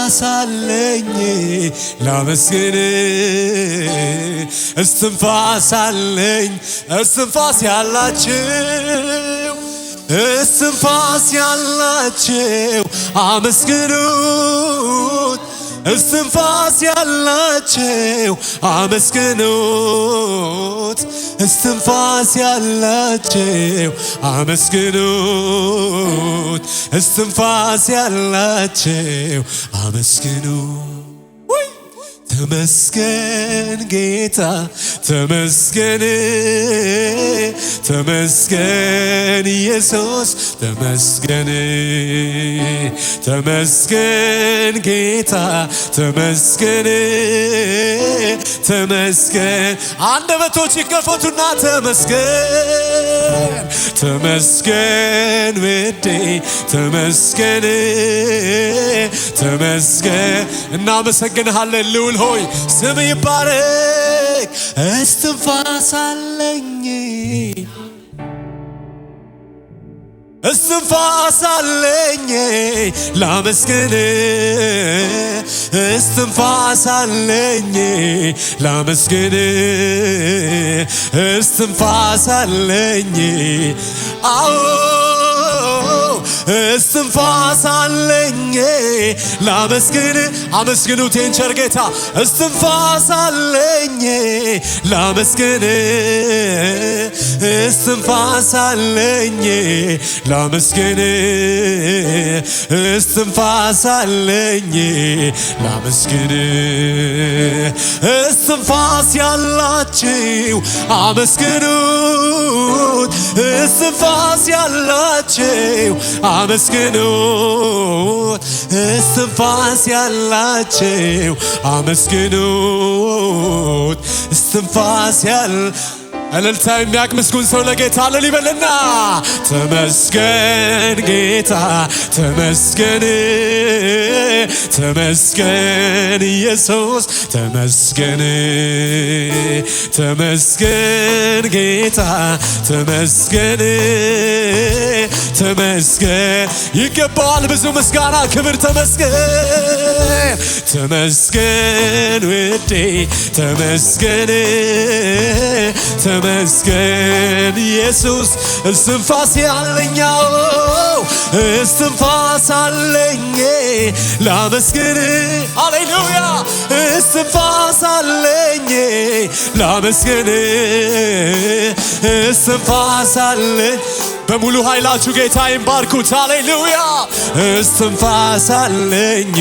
እስትንፋሳለኝ ላመስግን እስትንፋሳለኝ እስትንፋስ ያላችሁ እስትንፋስ ያላችሁ አመስግኑት እስትንፋስ ያላችሁ አመስግኑት እስትንፋስ ያላችሁ አመስግኑት እስትንፋስ ያላችሁ አመስግኑ ተመስገን ጌታ ተመስገን ተመስገን ኢየሱስ ተመስገን ተመስገን ጌታ ተመስገን ተመስገን አንደበቶች ይከፈቱና ተመስገን ተመስገን ውዴ ተመስገን ተመስገን እናመሰግንሃለን ልዑል ሆይ ስም ይባረክ እስትንፋሳለኝ እስትንፋሳለኝ ላመስግን እስትንፋሳለኝ ላመስግን እስትንፋሳለኝ አዎ እስትንፋሳለኝ ላመስግን አመስግኑት የንቸር ጌታ እስትንፋሳለኝ ላመስግን እስትንፋሳለኝ ላመስግን እስትንፋሳለኝ ላመስግን እስትንፋስ ያላችሁ አመስግኑት እስትንፋስ ያላችሁ አመስግኑት እስትንፋስ ያላችሁ አመስግኑት እስትንፋስ እልልታ የሚያቅምስጉን ሰው ለጌታ እልል ይበልና ተመስገን ጌታ ተመስገን ተመስገን ኢየሱስ ተመስገን ተመስገን ጌታ ተመስገን ተመስገን ይገባዋል ብዙ ምስጋና ክብር ተመስገን ተመስገን ውዴ ተመስገን ተመስገን ኢየሱስ እስትንፋስ ያለኛው እስትንፋስ አለኝ ላመስግን ሃሌሉያ እስትንፋስ አለኝ ላመስግን እስትንፋስ አለኝ በሙሉ ኃይላችሁ ጌታዬን ባርኩት ሃሌሉያ እስትንፋስ አለኝ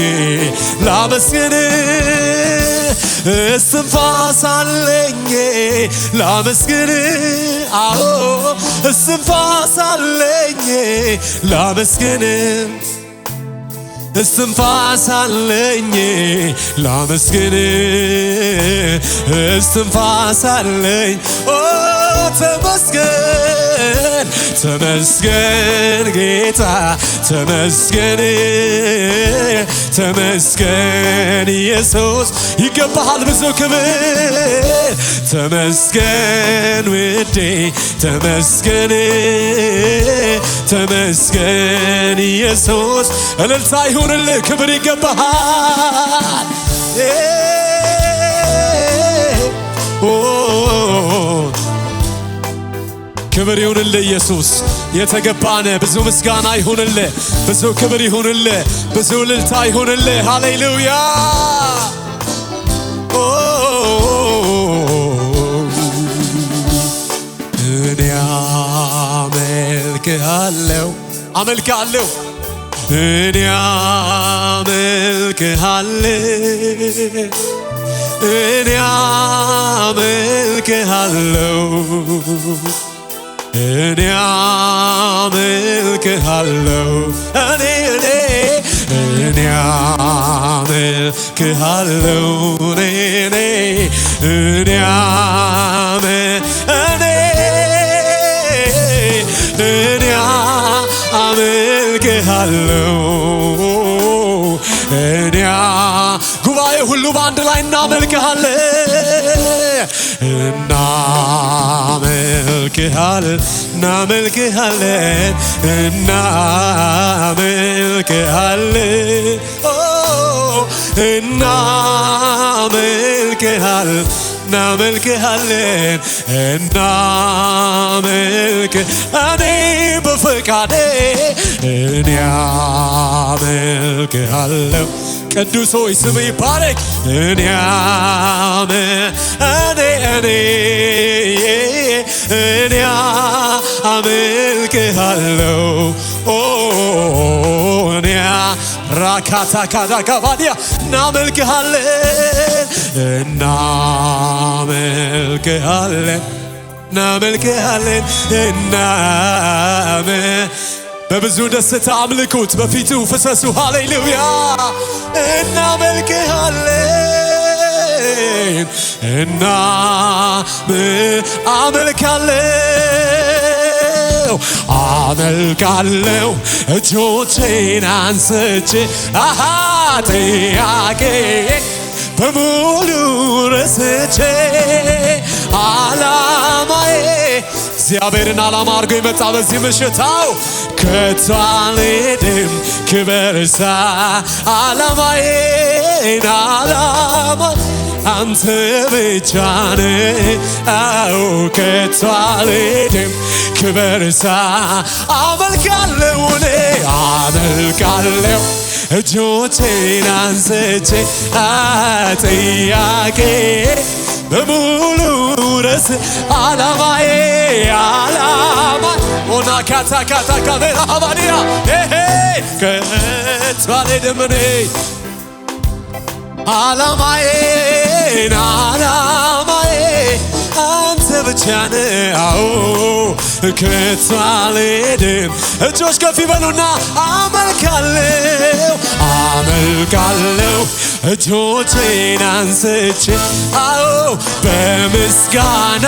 ላመስግን እስትንፋስ አለኝ ላመስግን አዎ እስትንፋስ አለኝ ላመስግን እስትንፋስ አለኝ ላመስግን እስትንፋስ አለኝ ኦ ተመስገን ተመስገን ጌታ ተመስገን ተመስገን ኢየሱስ ይገባሃል ብዙ ክብር ተመስገን ውዴ ተመስገን ተመስገን ኢየሱስ እልልታ ይሁንልህ ክብር ይገባሃል ክብር ይሁንልህ ኢየሱስ የተገባነ ብዙ ምስጋና ይሁንልህ ብዙ ክብር ይሁንልህ ብዙ እልልታ ይሁንልህ ሃሌሉያ እኔ አመልክሃለሁ አመልክሃለሁ እኔ አመልክሃለሁ እኔ አመልክሃለሁ እኔ አመልክሃለሁ እኔ አመልክሃለሁ እኔ አመልክሃለሁ እኔ ጉባኤ ሁሉ በአንድ ላይ እናመልክሃለን እናመልክሃለን እናመልክሃለን እናመልክሃለን እናመልክሃለን እናመልክ እኔ በፈቃዴ እኔ አመልክሃለሁ ቅዱስ ሆይ ስምህ ይባረክ እኔ አመልክሃለሁ እኔ ራካታ ካዳ ጋባዲያ እናመልክሃለን እናመልክሃለን በብዙ ደስታ አምልኩት በፊቱ ፍሰሱ ሃሌሉያ እናመልክሃለን አመልካለሁ እጆቼን አንስቼ ጥያቄ በሙሉ ረስቼ ዓላማዬ እግዚአብሔርን ዓላማ አድርጎ የመጣ በዚህ ምሽታው ከቶ አልሄድም ክበርሳ ዓላማዬ አንተ ብቻ ነህ ከቶ አልሄድም ክበርሳ አመልካለሁ እጆቼን አንስቼ ጥያቄ በሙሉ ረስ ዓላማዬ ኦና ካታ ካሜራ አባዲያ ከቶ አልሄድም ዓላማዬ አንተ ብቻ ነህ ከቶ አልሄድም እጆች ከፍ ይበሉና አመልካለሁ እጆቼን አንስቼ በምስጋና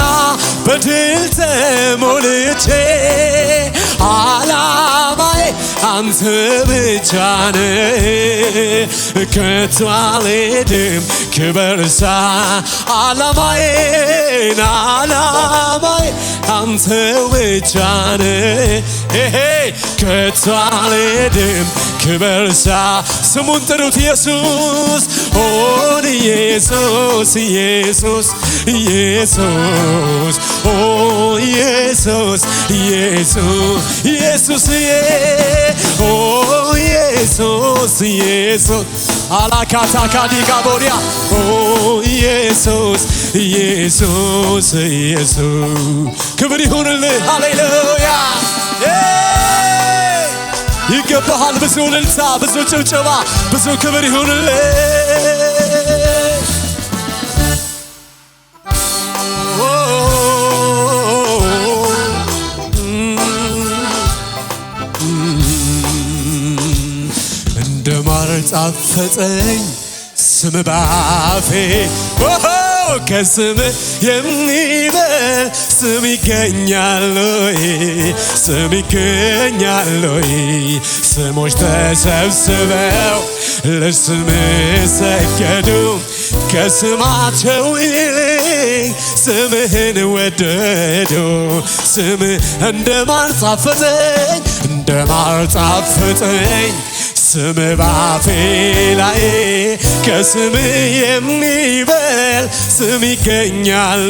በድል ተሞልቼ ዓላማዬ አንተ ብቻ ነህ ከቶ አልሄድም ክበርሳ ዓላማዬ አንተ ብቻ ነህ ከቶ አልሄድም ክበርሳ ስሙን ጥሩት ኢየሱስ ኢየሱስ አላካታ ካዲጋ ቦሪያ ኢየሱስ ክብር ይሁንልህ ሃሌሉያ ይገባሃል ብዙ እልልታ ብዙ ጭብጨባ ብዙ ክብር ይሁንልህ እንደማር ጣፈጠኝ ስም ባፌ ከስም የሚበል ስም ይገኛል ስሞች ተሰብስበው ለስም ሰገዱ ከስማቸው ይልቅ ስምህን ወደዱ ስምህ እንደማር ጣፈጠኝ ስም ባፌ ላይ ከስም የሚበል ስም ይገኛል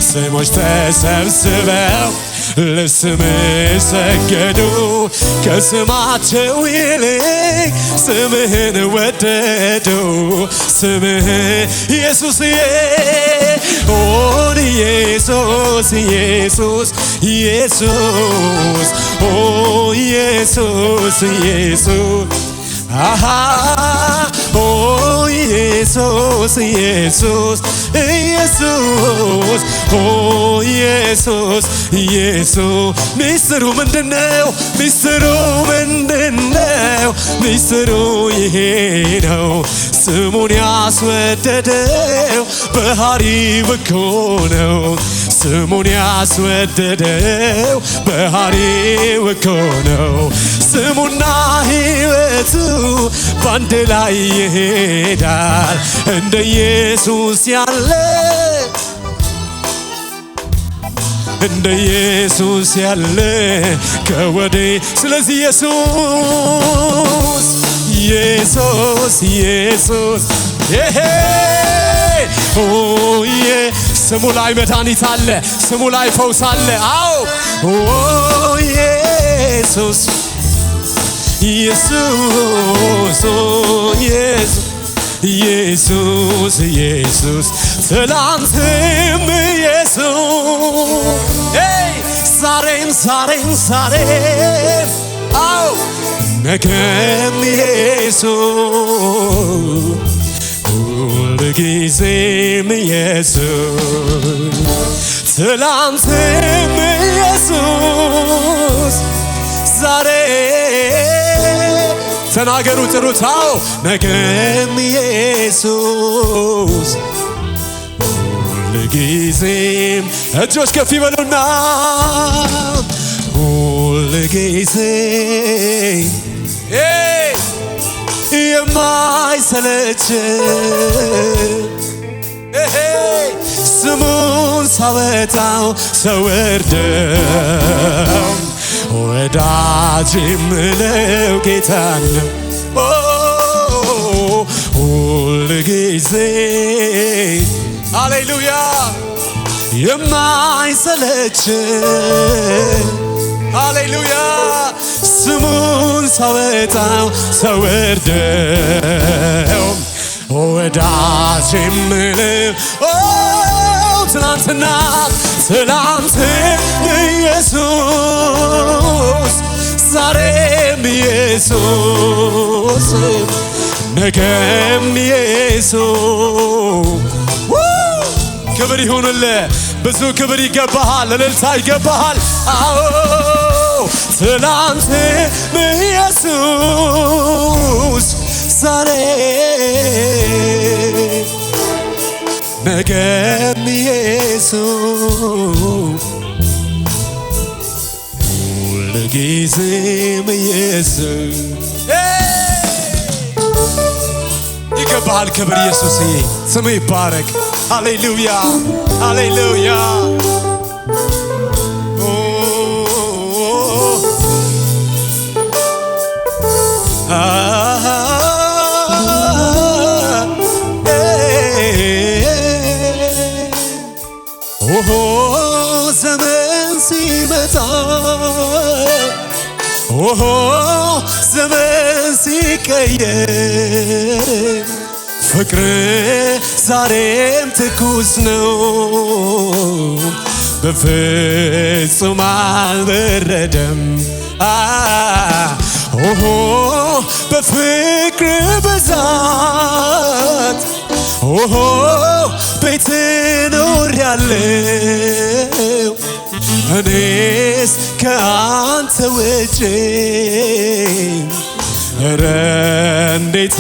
ስሞች ተሰብስበው ለስም ሰገዱ ከስማቸው ይልቅ ስምህን ወደዱ ስምህ ኢየሱስዬ ኢየሱስ ሚስጥሩ ምንድነው ሚስጥሩ ይሄ ነው ስሙን ያስወደደው ባህሪው እኮ ነው ስሙን ያስወደደው ባህሪው እኮ ነው ስሙና ሕይወቱ ባንድ ላይ ይሄዳል እንደ ኢየሱስ ያለ ከወዴ ስለዚህ ኢየሱስ ኢየሱስ ኢየሱስ ስሙ ላይ መድኃኒት አለ ስሙ ላይ ፈውስ አለ አዎ ኢየሱስ ኢየሱስ ኢየሱስ ኢየሱስ ኢየሱስ ትላንትም ኢየሱስ ዛሬም ዛሬም ዛሬም አዎ ነገም ኢየሱስ ሁልጊዜም ኢየሱስ ትላንትም ኢየሱስ ዛሬ ተናገሩ ጥሩት አዎ ነገም ኢየሱስ ሁልጊዜም እጆች ከፍ ይበሉና ሁልጊዜ የማይሰለች ስሙን ሳወጣው ሰወርደው ወዳጅ የምለው ጌታ ነው ሁልጊዜ ሃሌሉያ የማይሰለች ሃሌሉያ ስሙን ሳወጣው ሰወርደው ወዳጅ የምለው ትናንትና ኢየሱስ ዛሬም ኢየሱስ ነገም ኢየሱስ ክብር ይሁንልህ ብዙ ክብር ይገባሃል እልልታ ይገባሃል አዎ ትናንትም ኢየሱስ ዛሬ ነገም ኢየሱስ ሁልጊዜም ኢየሱስ ይገባሃል ክብር ኢየሱስዬ ስምህ ይባረክ ሃሌሉያ ሃሌሉያ ዘመን ሲመጣ ዘመን ሲቀየር ፍቅር ዛሬም ትኩስ ነው በፍጹም አልበረደም በፍቅር ብዛት ቤት ኖሬያለሁ እኔስ ከአንተ ውጭ ኧረ እንዴት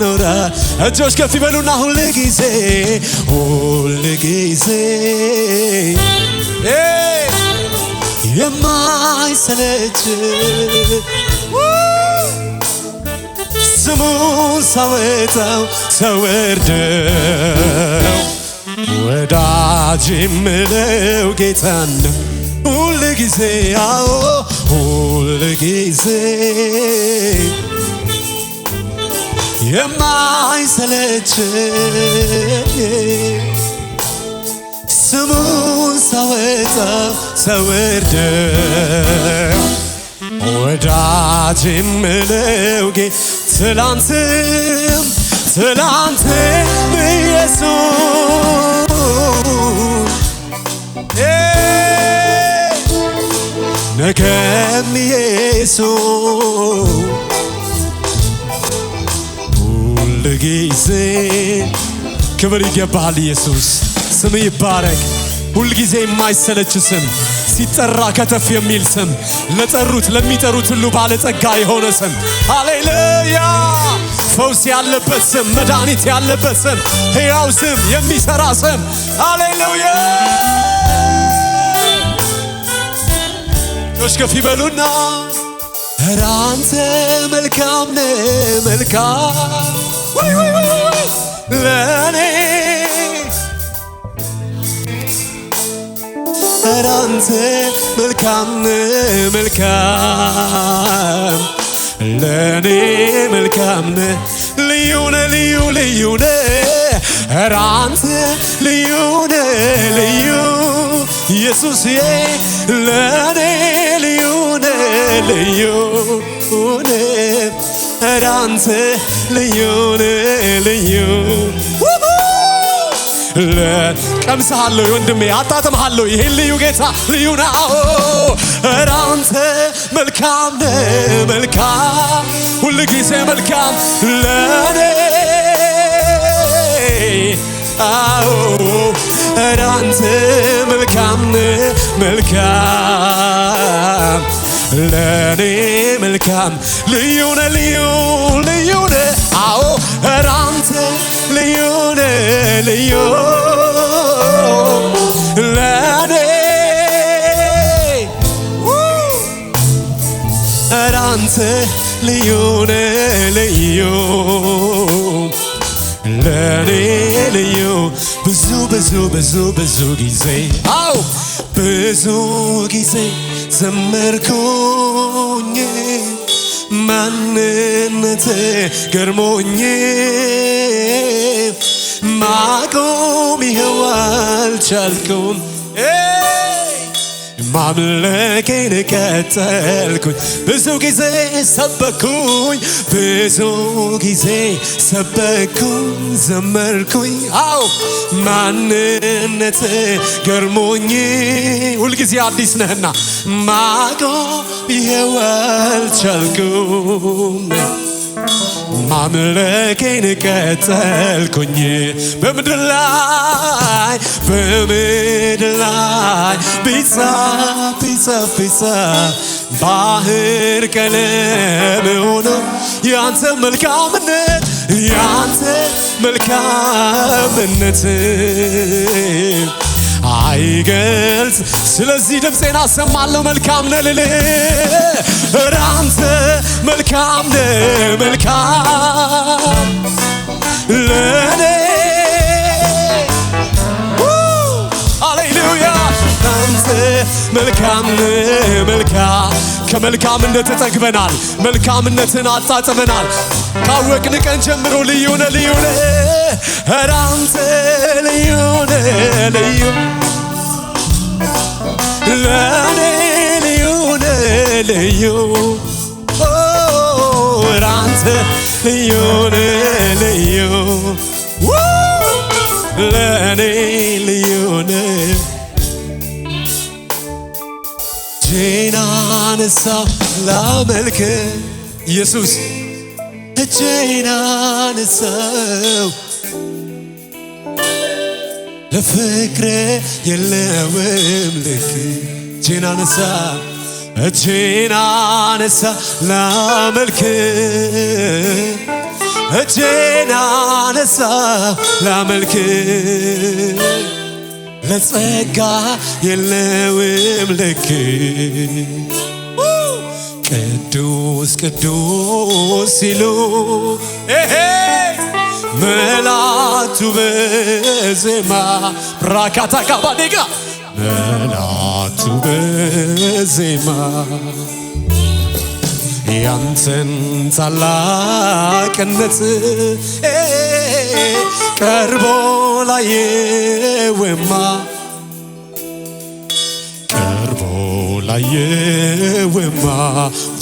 ኖራ እጆች ከፍ ይበሉና ሁልጊዜ የማይሰለች ስሙን ሳወጣው ሰወርደው ወዳጅ የምለው ጌታ ነው ሁልጊዜ አዎ ሁልጊዜ የማይሰለች ስሙን ሳወጣው ሰወርደው ወዳጅ የምለው ጌታ ትላንትም ኢየሱስ ነገም ኢየሱስ ሁልጊዜ ክብር ይገባሃል ኢየሱስ ስም ይባረክ ሁልጊዜ የማይሰለች ስም ሲጠራ ከተፍ የሚል ስም ለጠሩት ለሚጠሩት ሁሉ ባለጸጋ የሆነ ስም ሃሌሉያ ፈውስ ያለበት ስም መድኃኒት ያለበት ስም ሕያው ስም የሚሰራ ስም ሃሌሉያ ከፍ ይበሉና ኧረ አንተ መልካም ነህ መልካም ለኔ ኧረ አንተ መልካም ነህ መልካም ለኔ መልካም ነህ ልዩ ነህ ልዩ ልዩ ነህ ኧረ አንተ ልዩ ነህ ልዩ ኢየሱስዬ ለኔ ልዩ ነህ ልዩ ነህ ኧረ አንተ ልዩ ነህ ልዩ ቀምሰሃለሁ ወንድሜ አጣጥምሃለሁ ይሄን ልዩ ጌታ ልዩ ነው ኧረ አንተ መልካም ነህ መልካም ሁል ጊዜ መልካም ለኔ አዎ ኧረ አንተ መልካም ነህ መልካም ለኔ መልካም ልዩ ነህ ልዩ ልዩ ነህ አዎ ኧረ አንተ ልዩ ነህ ልዩ ለኔ ኧረ አንተ ልዩ ነህ ልዩ ለኔ ልዩ ብዙ ብዙ ብዙ ብዙ ጊዜ አዎ ብዙ ጊዜ ዘመርኩኝ ማንነት ገርሞኝ ማቆም ይኸው አልቻልኩም ማምለኬን ቀጠልኩኝ ብዙ ጊዜ ሰበኩኝ ብዙ ጊዜ ሰበኩኝ ዘመርኩኝ አዎ ማንነት ገርሞኝ ሁልጊዜ አዲስ ነህና ማቆም ይኸው አልቻልኩም ማምለኬን ቀጠልኩኝ በምድር ላይ ቢጻፍ ባህር ቀለም ሆኖ ያንተ መልካምነት አይገልጽ ስለዚህ ድምፄን አሰማለሁ መልካም ነህ ልልህ ኧረ አንተ መልካም ነህ መልካም ለኔ ሃሌሉያ አንተ መልካም ነህ መልካም ከመልካምነት ተጠግበናል መልካምነትን አጣጥመናል ካወቅን ቀን ጀምሮ ልዩ ነህ ልዩ ነህ ኧረ አንተ ልዩ ነህ ልዩ ለኔ ልዩ ነህ ልዩ ኧረ አንተ ልዩ ነህ ልዩ ለኔ ልዩ ነህ እጄን አነሳሁ ላመልክ ኢየሱስ እጄን አነሳሁ ለፍቅሬ የለውም ልክ እጄን አነሳሁ ላመልክ እጄን አነሳሁ ላመልክ ለጸጋ የለውም ልክ ቅዱስ ቅዱስ ሲሉ መላእክቱ በዜማ ብራካታ ካባዴጋ መላእክቱ በዜማ ያንተን ታላቅነት ቀርቦ ላየውማ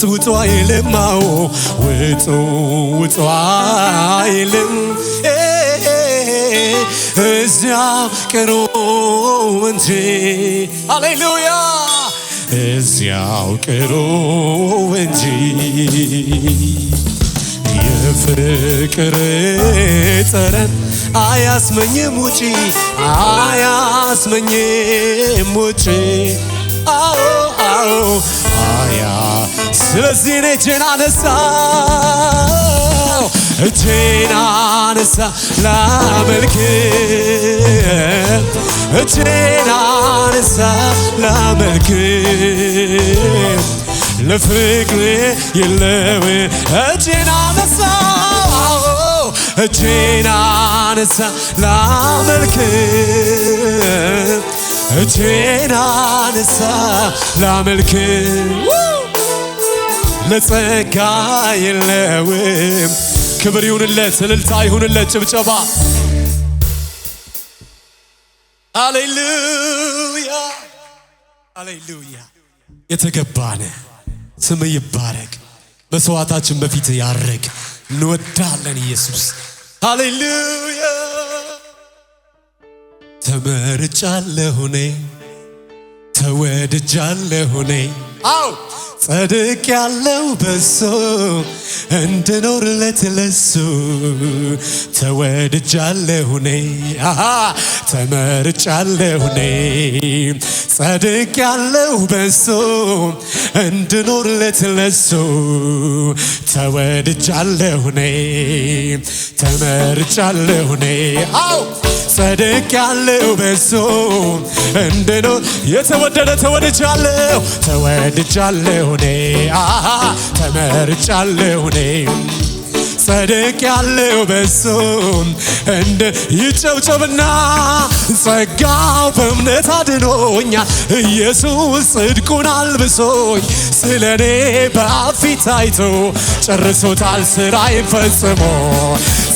ውጡ አይልም ውጡ አይልም እዚያው ቅሩ እንጂ ሃሌሉያ እዚያው ቅሩ እንጂ የፍቅር ጠረን አያስመኝም ውጪ አዎ አያ ስለዚህ እጄን አነሳሁ ላመልክ እጄን አነሳሁ ላመልክ ለፍቅሬ የለውም እጄን አነሳሁ ላመልክ እጄን አነሳሁ ላመልክ ለጸጋ የለውም። ክብር ይሁንለት፣ እልልታ ይሁንለት፣ ጭብጨባ። ሃሌሉያ ሃሌሉያ። የተገባነ ስም ይባረክ። መስዋዕታችን በፊት ያርግ። እንወዳለን ኢየሱስ። ሃሌሉያ። ተመርጫለሁ እኔ ተወድጃለሁ እኔ አው ጸድቅ ያለው በሱ እንድኖርለት ለሱ ተወድጃለሁ እኔ ተመርጫለሁ እኔ ጸድቅ ያለው በሱ እንድኖርለት ለሱ ተወድጃለሁ እኔ ተመርጫለሁ እኔ አው ጸድቅ ያለው በሱ እንድኖር የተወደደ ተወድጃለሁ ተወድጃለሁ እኔ ተመርጫለሁ እኔ ጸድቅ ያለው በሱ እንደ ይጨብጨብና ጸጋው በእምነት አድኖኛል ኢየሱስ ጽድቁን አልብሶኝ ስለኔ በአብ ፊት አይቶ ጨርሶታል ስራዬን ፈጽሞ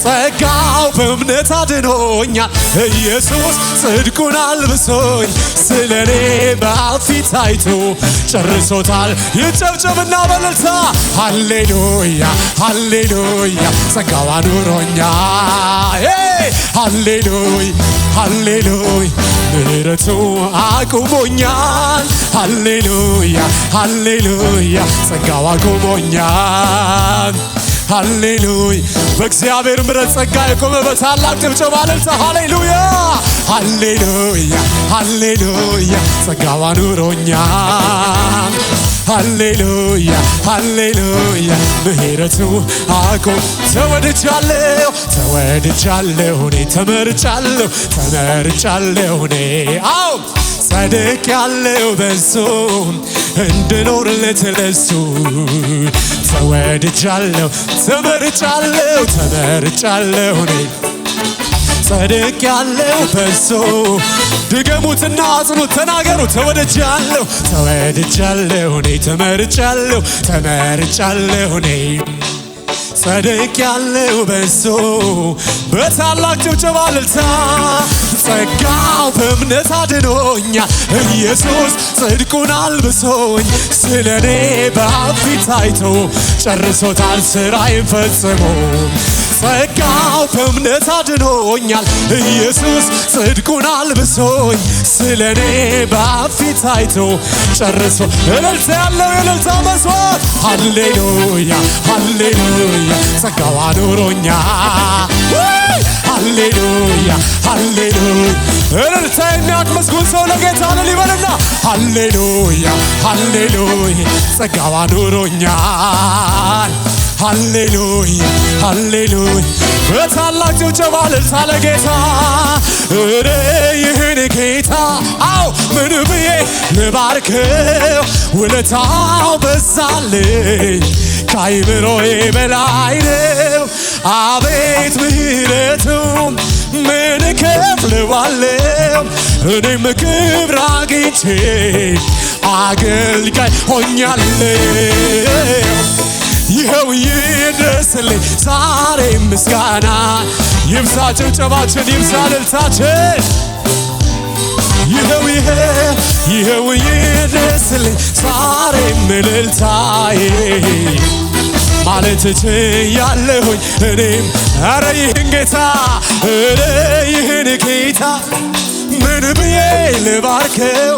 ጸጋው በእምነት አድኖኛል ኢየሱስ ጽድቁን አልብሶኝ ስለኔ በአብ ፊት አይቶ ጨርሶታል። ይጨብጨብና በእልልታ ሃሌሉያ ሃሌሉያ ጸጋው አኑሮኛል ሃሌሉያ ሃሌሉያ ምሕረቱ አቁሞኛል ሃሌሉያ ሃሌሉያ ጸጋው አቁሞኛል ሃሌሉያ በእግዚአብሔር ምሕረት ጸጋ የቆመ በታላቅ ጭብጨባ እልልታ ሃሌሉያ ሃሌሉያ ሃሌሉያ ጸጋው አኑሮኛል ሃሌሉያ ሃሌሉያ ምሕረቱ አቁም ተወድጃለሁ ተወድጃለሁ እኔ ተመርጫለሁ ተመርጫለሁ እኔ አው ጸድቅ ያለው በሱ እንድኖርለት ለሱ ተወድጃለሁ ተመርጫለሁ ተመርጫለሁ እኔ ጸድቅ ያለው በሱ ድገሙትና አጽኑት ተናገሩ ተወድጃለሁ ተወድጃለሁ እኔ ተመርጫለሁ ተመርጫለሁ እኔ ጸድቅ ያለው በሱ በታላቅ ጭብጨባ እልልታ ጸጋው በእምነት አድኖኛል ኢየሱስ ጽድቁን አልብሶኝ ስለኔ በአብ ፊት አይቶ ጨርሶታል ስራዬን ፈጽሞ ጸጋው በእምነት አድኖኛል ኢየሱስ ጽድቁን አልብሶኝ ስለኔ በአብ ፊት አይቶ ጨርሶ እልልታ ያለው የእልልታ መስዋዕት ሃሌሉያ ሃሌሉያ ጸጋው አኑሮኛል ሃሌሉያ ሃሌሉያ እልልታ የሚያውቅ ምስጉን ሰው ለጌታ እልል ይበልና ሃሌሉያ ሃሌሉያ ጸጋው አኑሮኛል ሃሌሉያ ሃሌሉያ በታላቅ ጭብጨባ እልልታ ለጌታ እረ ይህን ጌታ አው ምን ብዬ ልባርከው ውለታው በዛልኝ ከአይምሮዬ በላይ ነው አቤት ምሕረቱ ምን እከፍለዋለሁ እኔም ክብር አግኝቼ አገልጋይ ሆኛለሁ ይኸው ይድረስልኝ ዛሬ ምስጋና ይብዛ ጭብጨባችን ይብዛ እልልታችን ይኸው ይድረስልኝ ዛሬ እልልታዬ ማለት ችያለሁኝ እኔም ኧረ ይህን ጌታ ኧረ ይህን ጌታ ምን ብዬ ልባርከው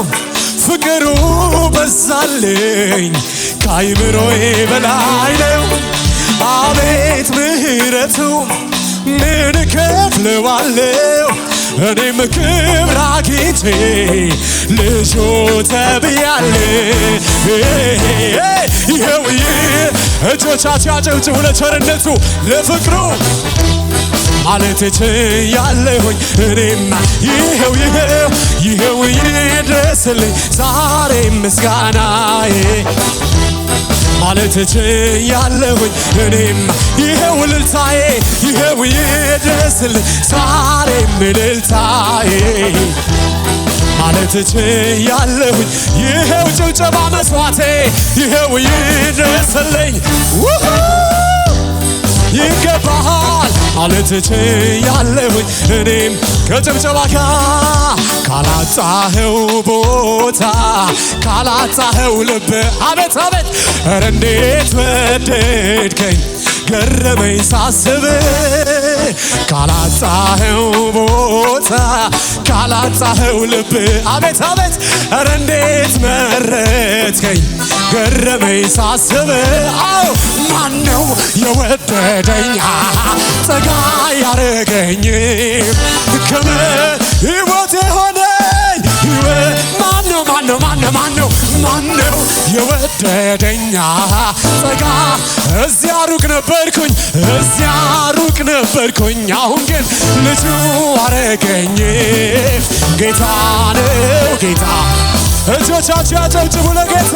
ፍቅሩ በዛልኝ ከአይምሮዬ በላይ ነው አቤት ምሕረቱ ምን እከፍለዋለሁ እኔም ክብር አግኝቼ ልጁ ተብያለሁ ይኸው እጆቻችሁ አጨብጭቡ ለቸርነቱ ለፍቅሩ ማለት ችያለሁኝ እኔማ ይኸው ይድረስልኝ ዛሬ ምስጋናዬ ማለት ችያለሁኝ እኔማ ይኸው እልልታዬ ይኸው ይድረስልኝ ዛሬ እልልታዬ ማለት ችያለሁኝ። ይሄው ጭብጨባ መስዋዕቴ ይሄው ይድረስልኝ። ይገባሃል ማለት ችያለሁኝ እኔም ከጭብጨባ ካላጣኸው ቦታ ካላጣኸው ልብ አቤት አቤት ኧረ እንዴት ወደድከኝ ገረመኝ ሳስብ ካላጣኸው ቦታ ካላጣኸው ልብ አቤት አቤት ኧረ እንዴት መረጥከኝ ገረመኝ ሳስብ አዎ ማነው የወደደኝ ጠጋ ያረገኝ ከሕይወቴ ሆነኝ ማነው የወደደኝ ጠጋ እዚያ ሩቅ ነበርኩኝ አሁን ግን ልጁ አረገኝ ጌታ ነው ጌታ እጆቻችሁ ያጨብጭቡ ለጌታ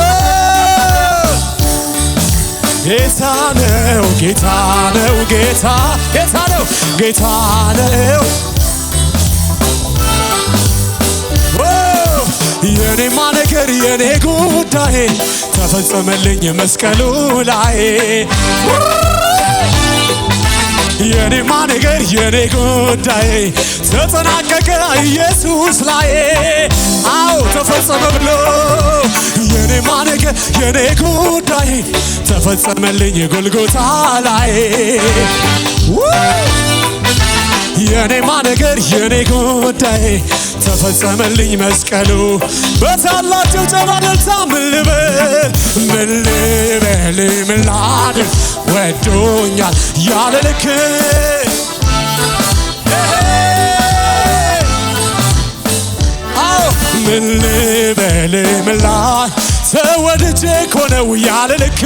ጌታ ነው ጌታ ነው ጌታ ጌታ ነው ጌታ ነው የኔማ ነገር የኔ ጉዳይ ተፈጸመልኝ መስቀሉ ላይ የኔማ ነገር የኔ ጉዳይ ተጠናቀቀ ኢየሱስ ላይ አዎ ተፈጸመ ብሎ የኔማ ነገር የኔ ጉዳይ ተፈጸመልኝ ጎልጎታ ላይ የኔማ ነገር የኔ ጉዳይ ተፈጸመልኝ መስቀሉ በታላቅ ጭብጨባ እልልታ ምን ልበል ምን ላድርግ ወዶኛል ያለ ልክ አዎ ምን ልበል ምን ላድርግ ተወድጄ እኮ ነው ያለ ልክ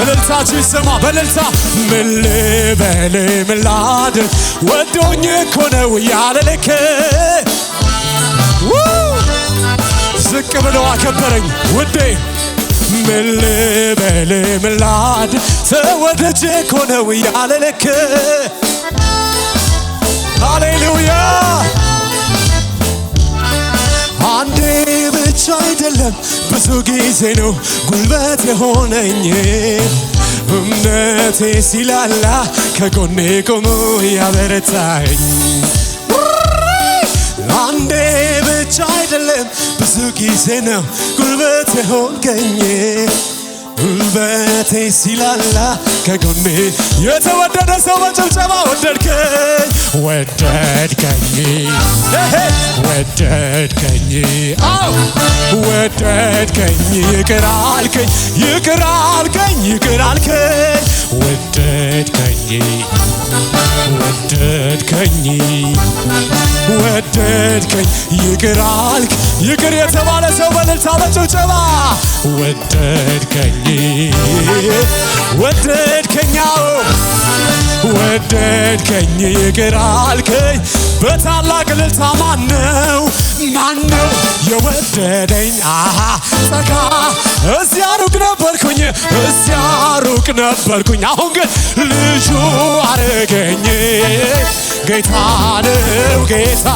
እልልታችሁ ይሰማ በእልልታ ምን ልበል ምን ላድርግ ወዶኝ እኮ ነው ያለ ልክ ዝቅ ብሎ አከበረኝ ውዴ ምን ልበል ምን ላድርግ ተወድጄ እኮ ነው ያለ ልክ ሃሌሉያ አንዴ ብቻ አይደለም ብዙ ጊዜ ነው ጉልበት የሆነኝ እምነቴ ሲላላ ከጎኔ ቆሞ ያበረታኝ አንዴ ብቻ አይደለም ብዙ ጊዜ ነው ጉልበት የሆንከኝ ጉልበቴ ሲላላ ከጎኔ የተወደደ ሰው በጭብጨባ ወደድከኝ አው ወደድከኝ ይቅር አልከኝ ወደድከኝ ይቅር አልክ ይቅር የተባለ ሰው በእልልታ በጭብጨባ ወደድከኝ ይቅር አልከኝ በታላቅ እልልታ ማነው የወደደኝ ጠጋ እዚያ ሩቅ ነበርኩኝ አሁን ግን ልጁ አረገኝ ጌታ ነው ጌታ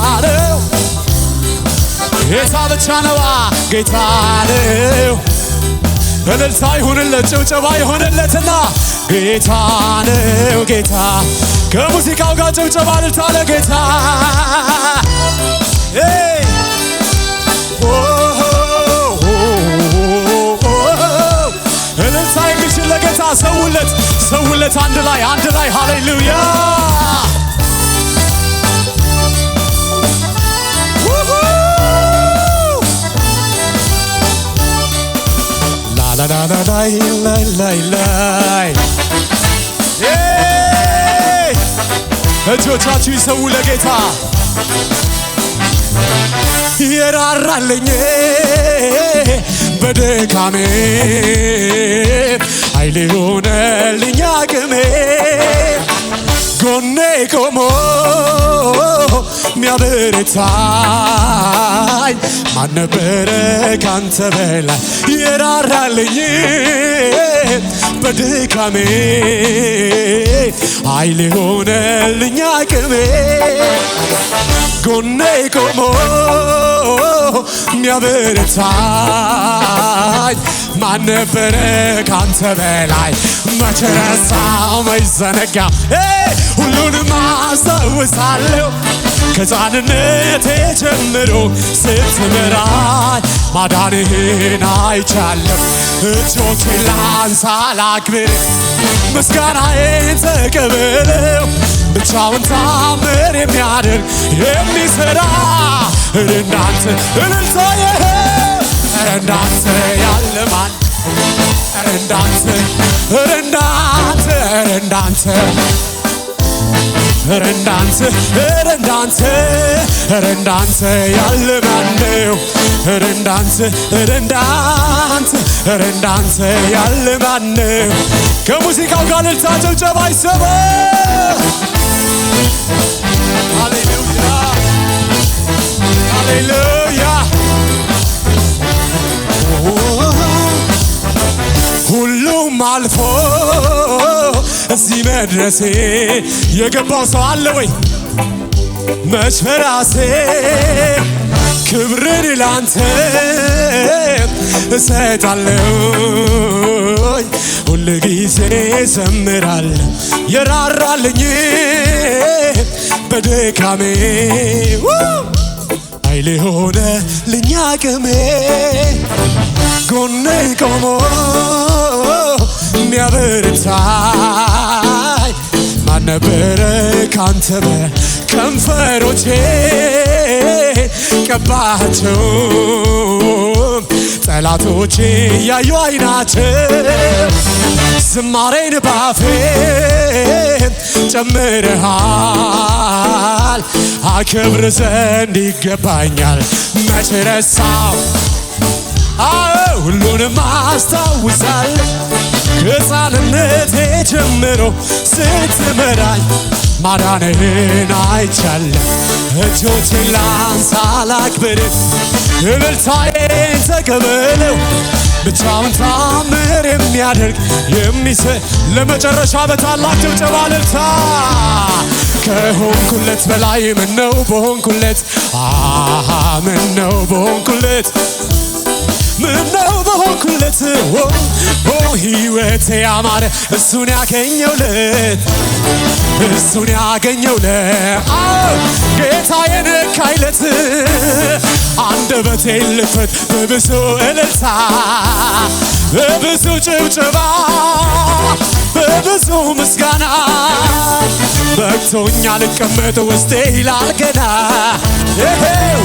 ብቻ ነው ጌታ ነው እልልታ ይሁንለት ጭብጨባ ይሁንለትና ጌታ ነው ጌታ ከሙዚቃው ጋር ጭብጨባ እልልታ ለጌታ እልልታ የሚችል ለጌታ ሰውለት አንድ ላይ ሃሌሉያ ላይ እጆቻችሁ ይሰው ለጌታ የራራልኝ በድካሜ ኃይል ሆነልኝ አቅሜ ጎኔ ቆሞ ሚያበረታኝ ማን ነበረ ካንተ በላይ የራራልኝ በድካሜ ኃይል ሆነልኝ አቅሜ ጎኔ ቆሞ የሚያበረታኝ ማን ነበረ ካንተ በላይ መቼ ረሳው መች ዘነጋው ሁሉንም አስታውሳለሁ ከሕፃንነቴ ጀምሮ ስትመራኝ ማዳንህን አይቻለሁ እጆቼን ላንሳ ላክብር ምስጋናዬን ተቀበለው ብቻውን ታምር የሚያደርግ የሚሠራ እንዳንተ እልልታዬ እንዳንተ ያለ ማን እንዳንተ እንዳንተ እንዳንተ እንዳንተ እንዳንተ እንዳንተ ያለ ማን ነው እንዳንተ እንዳንተ እንዳንተ ያለ ማን ነው ከሙዚቃው ጋር እልልታ ጭብጨባ ይሰማ ሃሌሉያ ሃሌሉያ ሁሉም አልፎ እዚህ መድረሴ የገባው ሰው አለ ወይ መች በራሴ ክብርን ላንተ እሰጣለሁ ሁል ጊዜ ዘምራለሁ የራራልኝ በድካሜ ኃይል ሆነልኝ አቅሜ ጎኔ ቆሞ የሚያበረታኝ ማን ነበረ ካንተ በከንፈሮቼ ቀባቸው ጠላቶቼ ያዩ አይናቸው ዝማሬን ባፌ ጨምረሃል አክብር ዘንድ ይገባኛል መች ረሳው ሁሉንም አስታውሳለሁ ከሕፃንነቴ ጀምሮ ስትመራኝ ማዳንህን አይቻለሁ እጆቼን ላንሳ ላክብር እልልታዬን ተቀበለው ብቻውን ታምር የሚያደርግ የሚሠራ ለመጨረሻ በታላቅ ጭብጨባ እልልታ ከሆንኩለት በላይ ምነው በሆንኩለት ምነው በሆንኩለት ምነው በሆንኩለት ሕይወቴ ያማረ እሱን ያገኘውለት እሱን ያገኘውለት ጌታዬ ነካይለት አንደበቴን ልክፈት በብዙ እልልታ በብዙ ጭብጨባ በብዙ ምስጋና በቅቶኛ ልቀመጥ ውስጤ ይላል ገና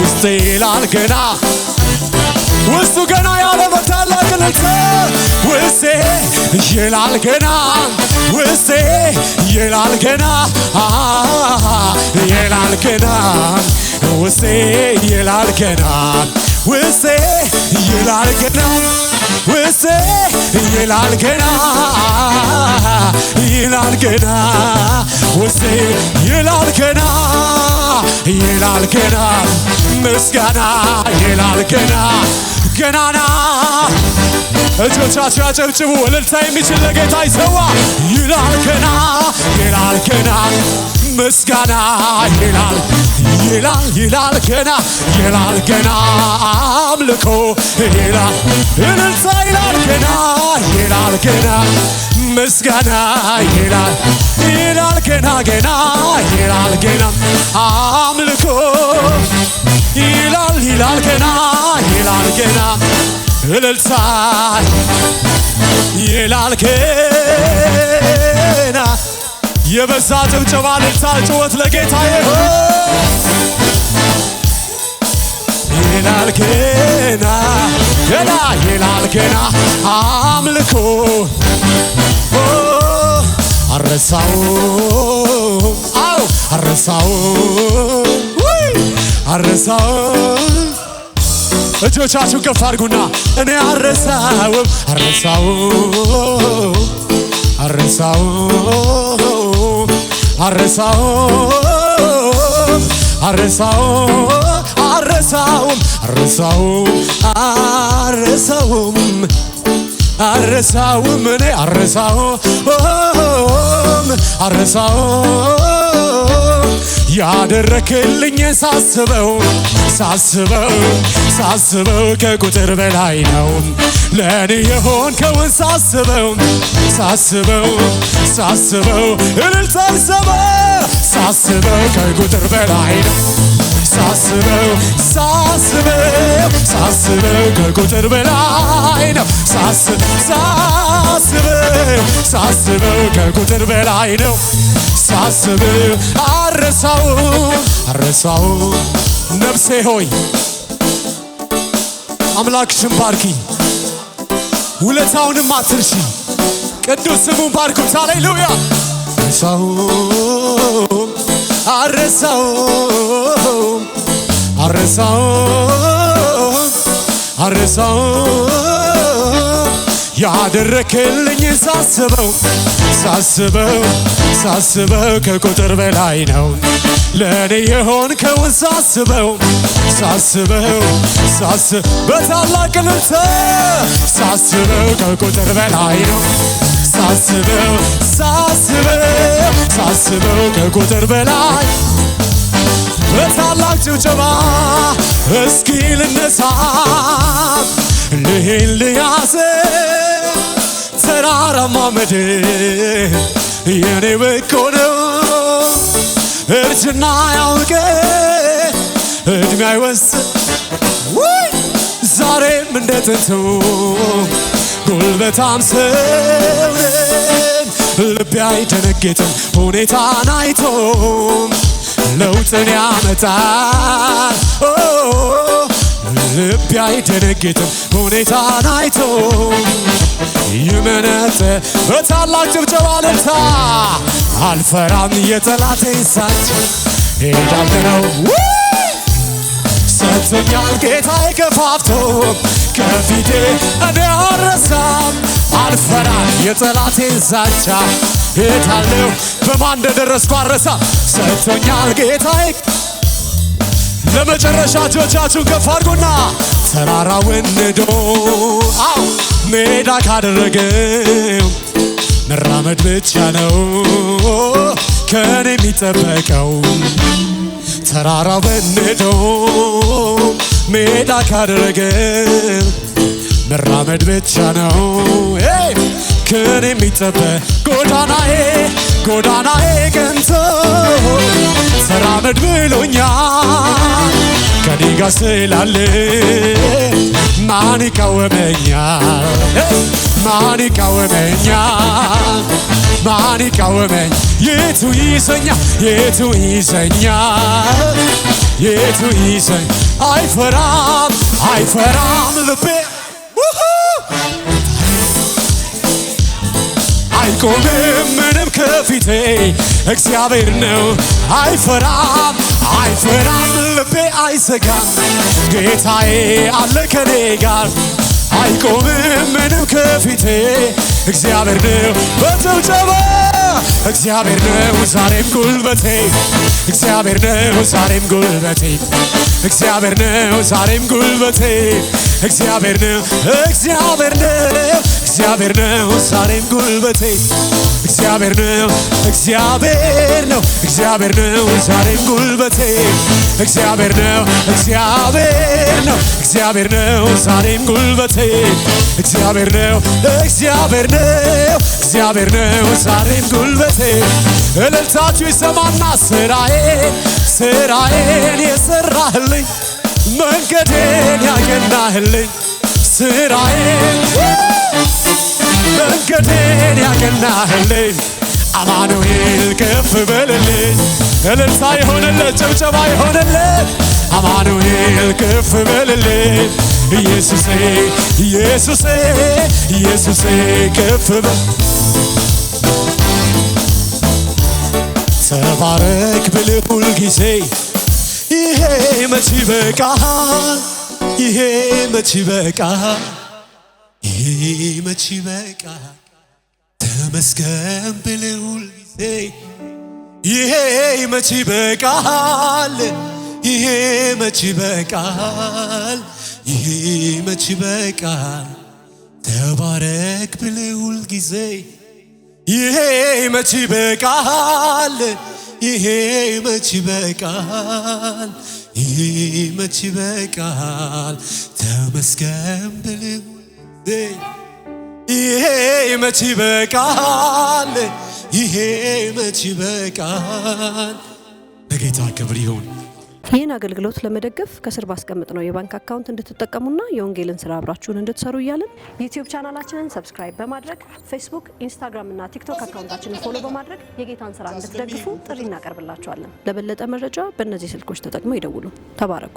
ውስጤ ይላል ገና ውስጡ ገና ያለ በታላቅ እልልታ ውስጤ ይላል ገና ውስጤ ይላል ገና ይላል ገና ውስጤ ይላል ገና ውስጤ ይላል ገና ውስጤ ይላል ገና ይላል ገና ውስጤ ይላል ገና ይላል ገና ምስጋና ይላል ገና ገናና እጆቻችሁ ያጨብጭቡ እልልታ የሚችል ለጌታ ይሰዋ ይላል ገና ይላል ገና ምስጋና ይላል ይላል ይላል ገና ይላል ገና አምልኮ ይላል እልልታ ይላል ገና ይላል ገና ምስጋና ይላል ይላል ገና ገና ይላል ገና አምልኮ ይላል ይላል ገና ይላል ገና እልልታ ይላል ገና የበዛ ጭብጨባ እልልታ ጩኸት ለጌታ ይላል ገና ገና ይላል ገና አምልኮ አረሳው አረሳው አረሳው እጆቻችሁን ከፍ አድርጉና እኔ አረሳውም አረሳውም አረሳውም አረሳውም አረሳውም አረሳውም አረሳውም አረሳውም እኔ ያደረክልኝ ሳስበው ከቁጥር በላይ ነው ለኔ የሆንከውን ሳስበው እልልታ ይሰማ ሳስበው ከቁጥር በላይ ነው ሳስበው ከቁጥር በላይ ነው ሳስበው ከቁጥር በላይ ነው ሳስበው አረሳው ነፍሴ ሆይ አምላክሽን ባርኪ ውለታውንም አትርሺ ቅዱስ ስሙን ባርኩት ሃሌሉያ አረሳው ያደረክልኝ ሳስበው ከቁጥር በላይ ነው ለኔ የሆንከውን ሳስበው በታላቅ እልልታ ሳስበው ከቁጥር በላይ ነው ሳስበው ከቁጥር በላይ በታላቅ ጭብጨባ እስኪ ልነሳ ልሄድ ልያዝ ተራራማ ምድር የኔ በጎ ነው እርጅና ያውቅ እድሜ አይወስን ዛሬም እንደ ጥንቱ ጉልበታም ሰው ነኝ ልቤ አይደነግጥም ሁኔታን አይቶ ለውጥን ያመጣል ልቤ አይደነግጥም ሁኔታን አይቶ ይመነጥ በታላቅ ጭብጨባ እልልታ አልፈራም የጠላቴን ሳች ሄዳለሁ ሰጥቶኛል ጌታዬ ከፋፍቶ ከፊቴ እኔ አልረሳም አልፈራም የጠላቴን ዛቻ ሄዳለሁ በማን እንደደረስኩ አልረሳም ሰጥቶኛል ጌታዬ ለመጨረሻ እጆቻችሁን ከፍ አድርጉና ተራራውን ንዶ ሜዳ ካደረገው መራመድ ብቻ ነው ከኔ የሚጠበቀው ተራራውን ንዶ ሜዳ ካደረገው መራመድ ብቻ ነው ከኔ የሚጠበቅ ጎዳናዬ ቀንቶ ተራመድ ብሎኛል ከኔ ጋር ስላለ ማን ይቃወመኝ የቱ ይዘኝ አይፈራም ልቤ አይቆምም ምንም ከፊቴ እግዚአብሔር ነው አይፈራም ልቤ አይሰጋም ጌታዬ አለ ከኔ ጋር አይቆምም ምንም ከፊቴ እግዚአብሔር ነው በጭብጨባ እግዚአብሔር ነው ዛሬም ጉልበቴ እግዚአብሔር ነው ዛሬም ጉልበቴ እግዚአብሔር ነው ዛሬም ጉልበቴ እግዚአብሔር ነው ዛሬም ጉልበቴ እግዚአብሔር ነው ዛሬም ጉልበቴ እግዚአብሔር ነው ዛሬም ጉልበቴ እግዚአብሔር ነው ዛሬም ጉልበቴ እልልታችሁ ይሰማና ስራዬን የሰራህልኝ መንገዴን ያቀናህልኝ መንገዴን ያቀናህልኝ አማኑኤል ከፍ በልልኝ እልልታ የሆነለት ጭብጨባ የሆነለት አማኑኤል ከፍ በልልኝ ኢየሱሴ ከፍ በል ተባረክ ብልህ ሁልጊዜ ይሄ መች ይበቃል ተመስገን ብልህ ሁልጊዜ ይሄ መች ይበቃል ተባረክ ብለህ ሁል ጊዜ ይሄ መች በቃል ይሄ መች በቃል ይሄ መች በቃል ተመስገን ብለህ ይሄ መች በቃል ይሄ መች በቃል። ለጌታ ክብር ይሁን። ይህን አገልግሎት ለመደገፍ ከስር ባስቀምጥነው የባንክ አካውንት እንድትጠቀሙና የወንጌልን ስራ አብራችሁን እንድትሰሩ እያልን ዩቲዩብ ቻናላችንን ሰብስክራይብ በማድረግ ፌስቡክ፣ ኢንስታግራም እና ቲክቶክ አካውንታችንን ፎሎ በማድረግ የጌታን ስራ እንድትደግፉ ጥሪ እናቀርብላችኋለን። ለበለጠ መረጃ በእነዚህ ስልኮች ተጠቅመው ይደውሉ። ተባረኩ።